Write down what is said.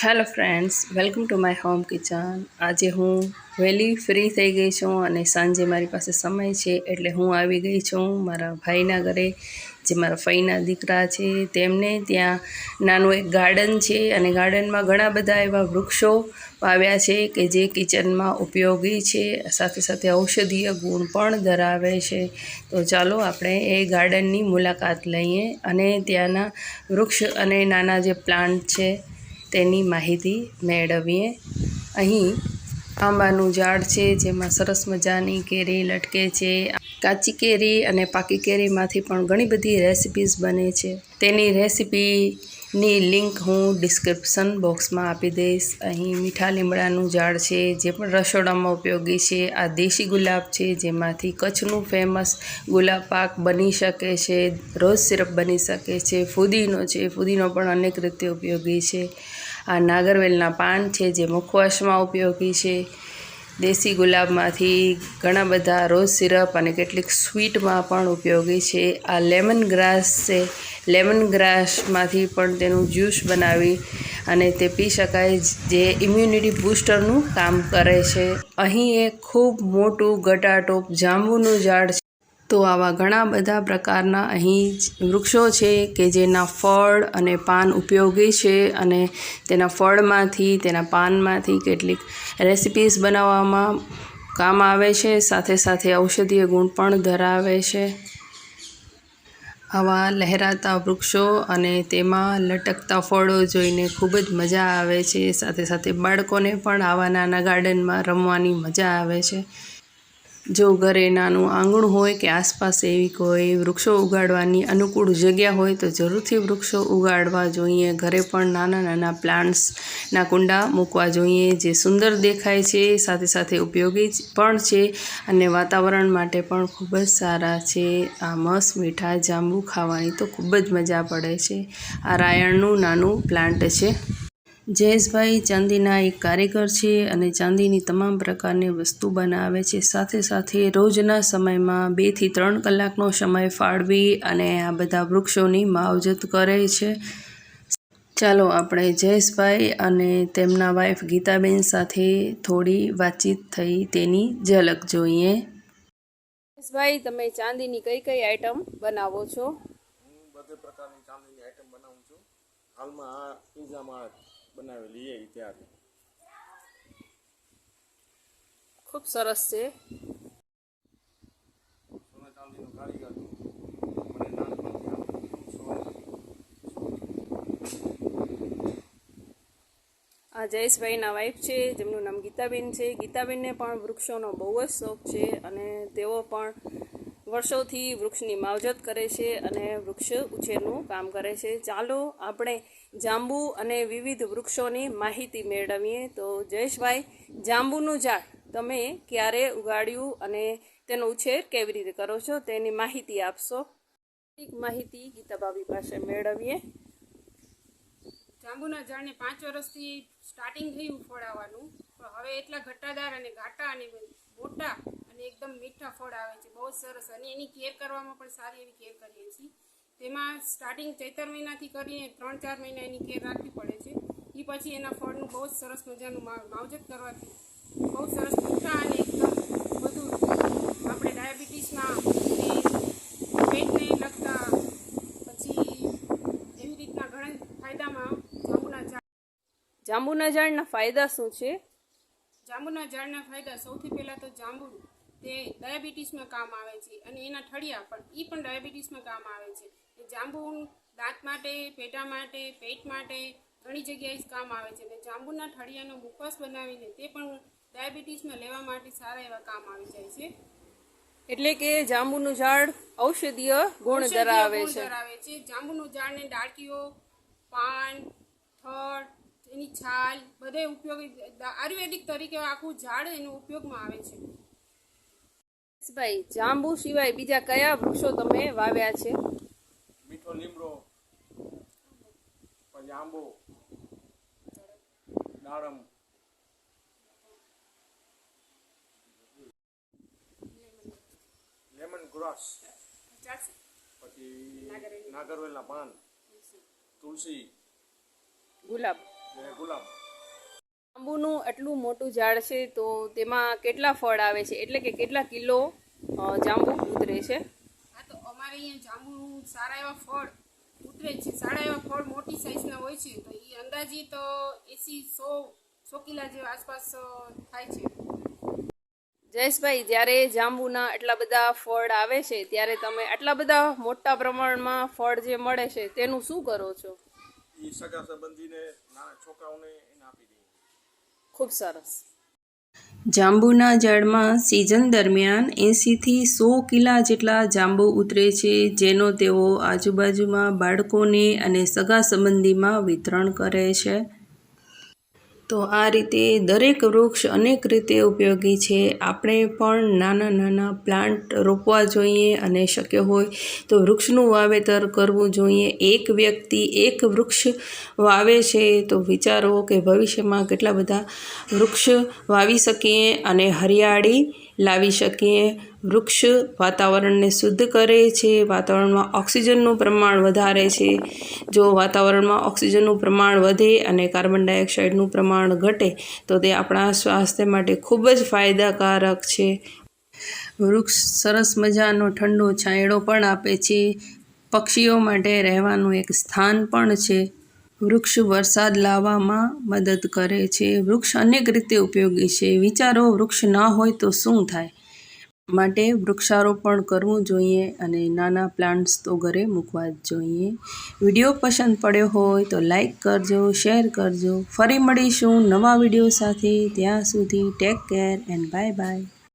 Hello friends, welcome to my home kitchen. આજે હું વહેલી ફ્રી થઈ ગઈ છું અને સાંજે મારી પાસે સમય છે એટલે હું આવી ગઈ છું મારા ભાઈના ઘરે, જે મારા ફઈના દીકરા છે. તેમને ત્યાં નાનું એક ગાર્ડન છે અને ગાર્ડનમાં ઘણા બધા એવા વૃક્ષો વાવ્યા છે કે જે કિચનમાં ઉપયોગી છે, સાથે સાથે ઔષધીય ગુણ પણ ધરાવે છે. તો ચાલો આપણે એ ગાર્ડનની મુલાકાત લઈએ અને ત્યાંના વૃક્ષ અને નાના જે પ્લાન્ટ છે તેની માહિતી મેળવીએ. અહીં આંબાનું ઝાડ છે જેમાં સરસ મજાની કેરી લટકે છે. કાચી કેરી અને પાકી કેરીમાંથી પણ ઘણી બધી રેસિપીઝ બને છે. તેની રેસિપીની લિંક હું ડિસ્ક્રિપ્શન બોક્સમાં આપી દઈશ. અહીં મીઠા લીમડાનું ઝાડ છે જે પણ રસોડામાં ઉપયોગી છે. આ દેશી ગુલાબ છે જેમાંથી કચ્છનું ફેમસ ગુલાબ પાક બની શકે છે. રોઝ સિરપ બની શકે છે. ફુદીનો છે, ફુદીનો પણ અનેક રીતે ઉપયોગી છે. આ નાગરવેલના પાન છે જે મુખવાસમાં ઉપયોગી છે. દેશી ગુલાબમાંથી ઘણા બધા રોઝ સિરપ અને કેટલીક સ્વીટમાં પણ ઉપયોગી છે. આ લેમન ગ્રાસ છે, લેમન ગ્રાસમાંથી પણ તેનું જ્યુસ બનાવી અને તે પી શકાય, જે ઇમ્યુનિટી બૂસ્ટરનું કામ કરે છે. અહીં એક ખૂબ મોટું ગટાટોપ જાંબુનું ઝાડ છે. તો આવા ઘણા બધા પ્રકારના અહીં વૃક્ષો છે કે જેના ફળ અને પાન ઉપયોગી છે અને તેના ફળમાંથી, તેના પાનમાંથી કેટલીક રેસિપીઝ બનાવવામાં કામ આવે છે, સાથે સાથે ઔષધીય ગુણ પણ ધરાવે છે. આવા લહેરાતા વૃક્ષો અને તેમાં લટકતા ફળો જોઈને ખૂબ જ મજા આવે છે. સાથે સાથે બાળકોને પણ આવા નાના ગાર્ડનમાં રમવાની મજા આવે છે. જો ઘરે નાનું આંગણું હોય કે આસપાસ એવી કોઈ વૃક્ષો ઉગાડવાની અનુકૂળ જગ્યા હોય તો જરૂરથી વૃક્ષો ઉગાડવા જોઈએ. ઘરે પણ નાના નાના પ્લાન્ટ્સના કુંડા મૂકવા જોઈએ, જે સુંદર દેખાય છે, સાથે સાથે ઉપયોગી પણ છે અને વાતાવરણ માટે પણ ખૂબ જ સારા છે. આ મસ્ત મીઠા જાંબુ ખાવાની તો ખૂબ જ મજા પડે છે. આ રાયણનું નાનું પ્લાન્ટ છે. જયેશભાઈ ચાંદીના એક કારીગર છે અને ચાંદીની તમામ પ્રકારની વસ્તુ બનાવે છે. સાથે સાથે રોજના સમયમાં 2 થી 3 કલાકનો સમય ફાળવી અને આ બધા વૃક્ષોની માવજત કરે છે. ચાલો આપણે જયેશભાઈ અને તેમના વાઈફ ગીતાબેન સાથે થોડી વાતચીત થઈ તેની ઝલક જોઈએ. જયેશભાઈ, તમે ચાંદીની કઈ કઈ આઈટમ બનાવો છો? હું બધે પ્રકારની ચાંદીની આઈટમ બનાવું છું. હાલમાં આ પિઝામાં બનાવેલી એ ત્યારે ખૂબ સરસ છે. સોના ચાંદીનો કારીગર છું. મને નાનપણથી આવડતું શોખ. આ જયેશભાઈના વાઈફ છે જેમનું નામ ગીતાબેન છે. ગીતાબેનને પણ વૃક્ષોનો બહુ જ શોખ છે અને તેઓ પણ વર્ષોથી વૃક્ષની માવજત કરે છે અને વૃક્ષ ઉછેરનું કામ કરે છે. ચાલો આપણે જાંબુ અને વિવિધ વૃક્ષોની માહિતી મેળવીએ. તો જયેશભાઈ, જાંબુનું ઝાડ તમે ક્યારે ઉગાડ્યું અને તેનો ઉછેર કેવી રીતે કરો છો તેની માહિતી આપશો. માહિતી ગીતાભાભી પાસે મેળવીએ. જાંબુના ઝાડને 5 વર્ષથી સ્ટાર્ટિંગ થયું ફળ આવવાનું, પણ હવે એટલા ઘટાદાર અને ઘાટા અને મોટા અને એકદમ મીઠા ફળ આવે છે. બહુ સરસ, અને એની કેર કરવામાં પણ સારી એવી કેર કરીએ છીએ. તેમાં સ્ટાર્ટિંગ ચૈતર મહિનાથી કરીને 3-4 મહિના એની કેર રાખવી પડે છે. એ પછી એના ફળનું બહુ જ સરસ મજાનું માવજત કરવાથી બહુ સરસ મીઠા અને એકદમ બધું આપણે ડાયાબિટીસમાં અને પેટને લગતા પછી એવી રીતના ઘણા ફાયદામાં જાંબુના ઝાડના ફાયદા શું છે? જાંબુના ઝાડના ફાયદા સૌથી પહેલાં તો જાંબુ તે ડાયાબિટીસમાં કામ આવે છે અને એના ઠળિયા પણ ડાયાબિટીસમાં કામ આવે છે. એ જાંબુ દાંત માટે, પેટા માટે, પેટ માટે ઘણી જગ્યાએ કામ આવે છે. અને જાંબુના ઠળિયાનો મુખવાસ બનાવીને તે પણ ડાયાબિટીસમાં લેવા માટે સારા એવા કામ આવી જાય છે. એટલે કે જાંબુનું ઝાડ ઔષધીય ગુણ ધરાવે છે. જાંબુનું ઝાડને ડાળકીઓ, પાન, થડ, એની છાલ બધે ઉપયોગી, આયુર્વેદિક તરીકે આખું ઝાડ એનો ઉપયોગમાં આવે છે. ભાઈ, જાંબુ સિવાય બીજા કયા વૃક્ષો તમે વાવ્યા છે? મીઠો લીમડો, પછી આંબો, દાડમ, લેમન ગ્રાસ, પછી નાગરવેલના પાન, તુલસી, ગુલાબ, ને ગુલાબ. જાંબુનું આટલું મોટું ઝાડ છે તો તેમાં કેટલા ફળ આવે છે, એટલે કે કેટલા કિલો જાંબુ ઉતરે છે? હા, તો અમારે અહીંયા જાંબુ સારા એવા ફળ ઉતરે છે. સારા એવા ફળ મોટી સાઈઝના હોય છે, તો એ અંદાજિત 80-100 કિલા જેવા આસપાસ થાય છે. જયેશભાઈ, જ્યારે જાંબુના આટલા બધા ફળ આવે છે ત્યારે તમે આટલા બધા મોટા પ્રમાણમાં ફળ જે મળે છે તેનું શું કરો છો? એ સગા સંબંધીને નાના છોકરાઓને એને આપી દઈએ. ખૂબ સરસ. જાંબુના ઝાડમાં સિઝન દરમિયાન 80થી 100 કિલા જેટલા જાંબુ ઉતરે છે, જેનો તેઓ આજુબાજુમાં બાળકોને અને સગા સંબંધીમાં વિતરણ કરે છે. તો આ રીતે દરેક વૃક્ષ અનેક રીતે ઉપયોગી છે. આપણે પણ નાના નાના પ્લાન્ટ રોપવા જોઈએ અને શક્ય હોય તો વૃક્ષનું વાવેતર કરવું જોઈએ. એક વ્યક્તિ એક વૃક્ષ વાવે છે તો વિચારો કે ભવિષ્યમાં કેટલા બધા વૃક્ષ વાવી શકીએ અને હરિયાળી લાવી શકીએ. વૃક્ષ વાતાવરણને શુદ્ધ કરે છે, વાતાવરણમાં ઓક્સિજનનું પ્રમાણ વધારે છે. જો વાતાવરણમાં ઓક્સિજનનું પ્રમાણ વધે અને કાર્બન ડાયોક્સાઇડનું પ્રમાણ ઘટે તો તે આપણા સ્વાસ્થ્ય માટે ખૂબ જ ફાયદાકારક છે. વૃક્ષ સરસ મજાનો ઠંડો છાંયડો પણ આપે છે. પક્ષીઓ માટે રહેવાનું એક સ્થાન પણ છે. વૃક્ષ વરસાદ લાવવામાં મદદ કરે છે. વૃક્ષ અનેક રીતે ઉપયોગી છે. વિચારો, વૃક્ષ ના હોય તો શું થાય? માટે વૃક્ષારોપણ કરવું જોઈએ અને નાના પ્લાન્ટ્સ તો ઘરે મૂકવા જ જોઈએ. વિડીયો પસંદ પડ્યો હોય તો લાઈક કરજો, શેર કરજો. ફરી મળીશું નવા વિડીયો સાથે. ત્યાં સુધી take care and bye bye.